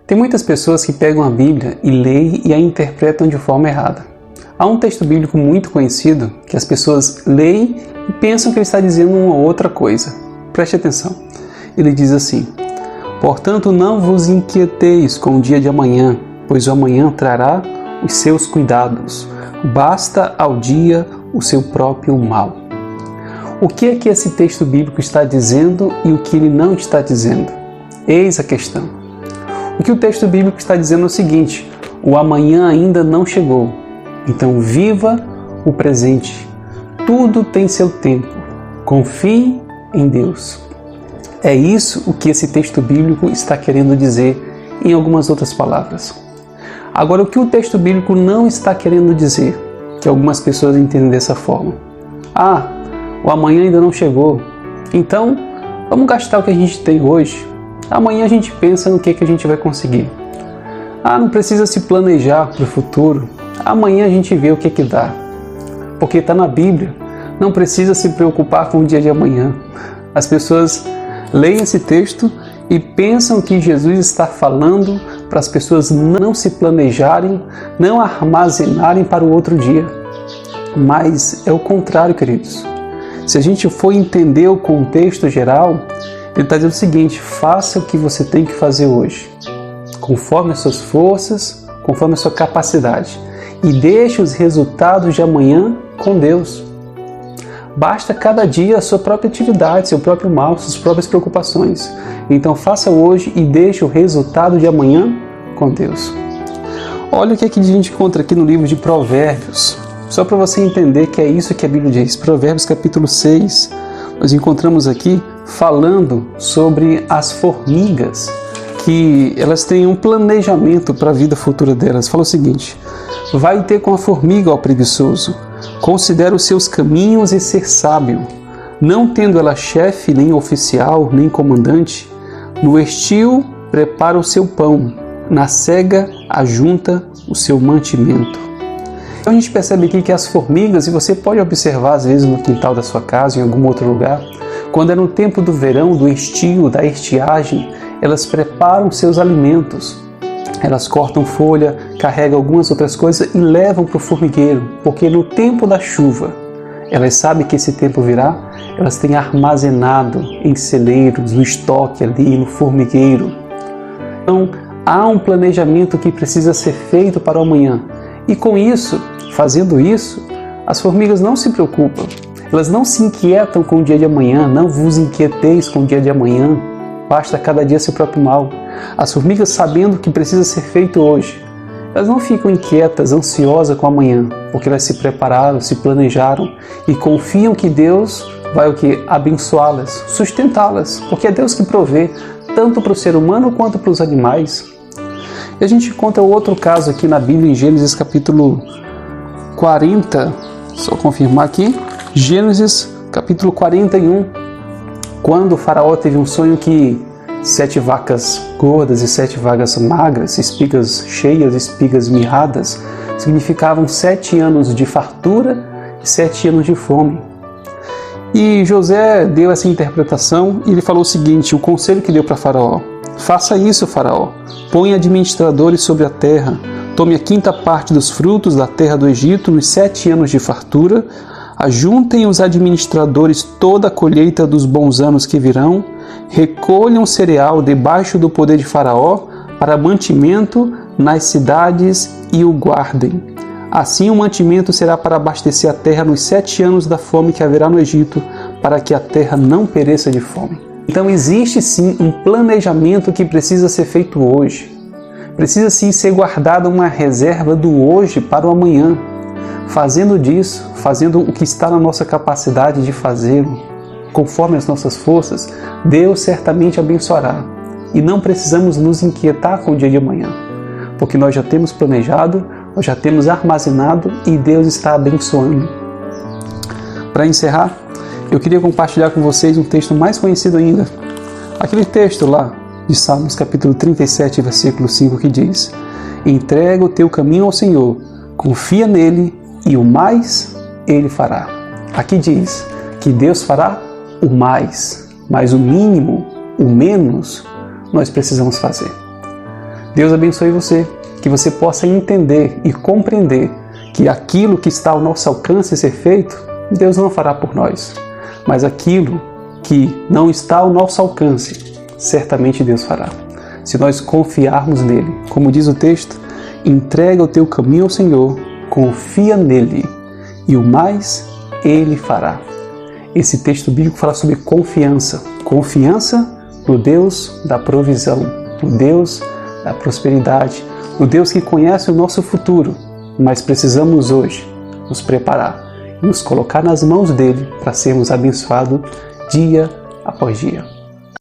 Tem muitas pessoas que pegam a Bíblia e leem e a interpretam de forma errada. Há um texto bíblico muito conhecido que as pessoas leem e pensam que ele está dizendo uma outra coisa. Preste atenção. Ele diz assim: portanto, não vos inquieteis com o dia de amanhã, pois o amanhã trará os seus cuidados. Basta ao dia o seu próprio mal. O que é que esse texto bíblico está dizendo e o que ele não está dizendo? Eis a questão. O que o texto bíblico está dizendo é o seguinte: o amanhã ainda não chegou, então viva o presente. Tudo tem seu tempo. Confie em Deus. É isso o que esse texto bíblico está querendo dizer em algumas outras palavras. Agora, o que o texto bíblico não está querendo dizer, que algumas pessoas entendem dessa forma: o amanhã ainda não chegou, então vamos gastar o que a gente tem hoje. Amanhã a gente pensa no que a gente vai conseguir. Não precisa se planejar para o futuro. Amanhã a gente vê o que dá. Porque está na Bíblia. Não precisa se preocupar com o dia de amanhã. As pessoas leem esse texto e pensam que Jesus está falando para as pessoas não se planejarem, não armazenarem para o outro dia. Mas é o contrário, queridos. Se a gente for entender o contexto geral, ele está dizendo o seguinte: faça o que você tem que fazer hoje, conforme as suas forças, conforme a sua capacidade, e deixe os resultados de amanhã com Deus. Basta cada dia a sua própria atividade, seu próprio mal, suas próprias preocupações. Então faça hoje e deixe o resultado de amanhã com Deus. Olha o que a gente encontra aqui no livro de Provérbios, só para você entender que é isso que a Bíblia diz. Provérbios capítulo 6, nós encontramos aqui falando sobre as formigas, que elas têm um planejamento para a vida futura delas. Fala o seguinte: vai ter com a formiga, ó preguiçoso, considera os seus caminhos e ser sábio, não tendo ela chefe, nem oficial, nem comandante. No estio prepara o seu pão, na cega ajunta o seu mantimento. Então a gente percebe aqui que as formigas, e você pode observar às vezes no quintal da sua casa, em algum outro lugar, quando é no tempo do verão, do estio, da estiagem, elas preparam seus alimentos. Elas cortam folha, carregam algumas outras coisas e levam para o formigueiro, porque no tempo da chuva, elas sabem que esse tempo virá, elas têm armazenado em celeiros, no estoque ali, no formigueiro. Então, há um planejamento que precisa ser feito para o amanhã. E com isso, fazendo isso, as formigas não se preocupam. Elas não se inquietam com o dia de amanhã, não vos inquieteis com o dia de amanhã. Basta cada dia seu próprio mal. As formigas, sabendo o que precisa ser feito hoje, elas não ficam inquietas, ansiosas com amanhã, porque elas se prepararam, se planejaram e confiam que Deus vai abençoá-las, sustentá-las, porque é Deus que provê, tanto para o ser humano quanto para os animais. E a gente encontra outro caso aqui na Bíblia, em Gênesis capítulo 40, só confirmar aqui, Gênesis capítulo 41, quando o faraó teve um sonho que 7 vacas gordas e 7 vacas magras, espigas cheias, espigas mirradas, significavam 7 anos de fartura e 7 anos de fome. E José deu essa interpretação e ele falou o seguinte, o conselho que deu para Faraó: faça isso, Faraó, põe administradores sobre a terra, tome a 5ª parte dos frutos da terra do Egito nos 7 anos de fartura, ajuntem os administradores toda a colheita dos bons anos que virão, recolham cereal debaixo do poder de Faraó para mantimento nas cidades e o guardem. Assim o mantimento será para abastecer a terra nos 7 anos da fome que haverá no Egito, para que a terra não pereça de fome. Então existe sim um planejamento que precisa ser feito hoje. Precisa sim ser guardada uma reserva do hoje para o amanhã. Fazendo disso, fazendo o que está na nossa capacidade de fazê-lo, conforme as nossas forças, Deus certamente abençoará. E não precisamos nos inquietar com o dia de amanhã, porque nós já temos planejado, nós já temos armazenado e Deus está abençoando. Para encerrar, eu queria compartilhar com vocês um texto mais conhecido ainda. Aquele texto lá de Salmos capítulo 37, versículo 5, que diz: entrega o teu caminho ao Senhor, confia nele e o mais Ele fará. Aqui diz que Deus fará o mais, mas o mínimo, o menos, nós precisamos fazer. Deus abençoe você, que você possa entender e compreender que aquilo que está ao nosso alcance ser feito, Deus não fará por nós. Mas aquilo que não está ao nosso alcance, certamente Deus fará. Se nós confiarmos nele, como diz o texto, entrega o teu caminho ao Senhor, confia nele e o mais ele fará. Esse texto bíblico fala sobre confiança. Confiança no Deus da provisão, no Deus da prosperidade, no Deus que conhece o nosso futuro. Mas precisamos hoje nos preparar e nos colocar nas mãos dele para sermos abençoados dia após dia.